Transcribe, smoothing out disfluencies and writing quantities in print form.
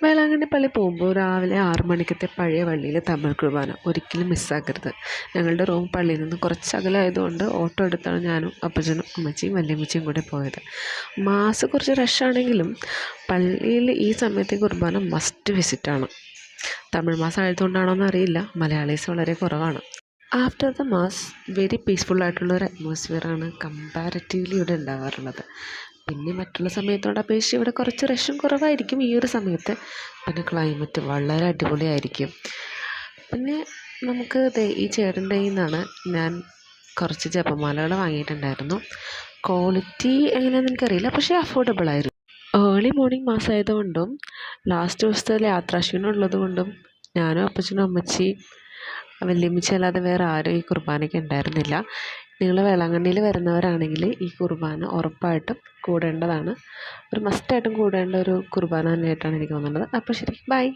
വേളാങ്കണ്ണി പള്ളി പോകുമ്പോൾ രാവിലെ 6 മണിക്കത്തെ പഴയ പള്ളിയിൽ തമിഴ് കുർബാന ഒരിക്കലും മിസ്സാക്കരുത്. ഞങ്ങളുടെ റൂം പള്ളിയിൽ നിന്ന് കുറച്ച് അകലമായതുകൊണ്ട് ഓട്ടോ എടുത്താണ് ഞാനും അപ്പച്ചനും അമ്മച്ചിയും വല്യമ്മച്ചിയും കൂടെ പോയത്. മാസ് കുറച്ച് റഷാണെങ്കിലും പള്ളിയിൽ ഈ സമയത്തെ കുർബാന മസ്റ്റ് വിസിറ്റാണ്. തമിഴ് മാസം ആയതുകൊണ്ടാണോ എന്നറിയില്ല, മലയാളീസ് വളരെ കുറവാണ്. ആഫ്റ്റർ ദ മാസ് വെരി പീസ്ഫുള്ളായിട്ടുള്ളൊരു അറ്റ്മോസ്ഫിയറാണ് കമ്പാരിറ്റീവ്ലി ഇവിടെ ഉണ്ടാകാറുള്ളത്. പിന്നെ മറ്റുള്ള സമയത്തോട് അപേക്ഷിച്ച് ഇവിടെ കുറച്ച് റഷും കുറവായിരിക്കും ഈ ഒരു സമയത്ത്. പിന്നെ ക്ലൈമറ്റ് വളരെ അടിപൊളിയായിരിക്കും. പിന്നെ നമുക്ക് ഈ ചേട്ടൻ്റെ കയ്യിൽ നിന്നാണ് ഞാൻ കുറച്ച് ജപമാലകൾ വാങ്ങിയിട്ടുണ്ടായിരുന്നു. ക്വാളിറ്റി എങ്ങനെയാണെന്ന് എനിക്കറിയില്ല, പക്ഷേ അഫോർഡബിൾ ആയിരുന്നു. ഏർലി മോർണിംഗ് മാസ് ആയതുകൊണ്ടും ലാസ്റ്റ് ദിവസത്തെ യാത്രാക്ഷീണം ഉള്ളത് കൊണ്ടും ഞാനും അപ്പച്ചനും അമ്മച്ചി വല്യമ്മച്ചി അല്ലാതെ വേറെ ആരും ഈ കുർബാനയ്ക്ക് ഉണ്ടായിരുന്നില്ല. നിങ്ങൾ വേളാങ്കണ്ണിയിൽ വരുന്നവരാണെങ്കിൽ ഈ കുർബാന ഉറപ്പായിട്ടും കൂടേണ്ടതാണ്. ഒരു മസ്റ്റായിട്ടും കൂടേണ്ട ഒരു കുർബാന തന്നെയായിട്ടാണ് എനിക്ക് തോന്നുന്നത്. അപ്പോൾ ശരി, ബൈ.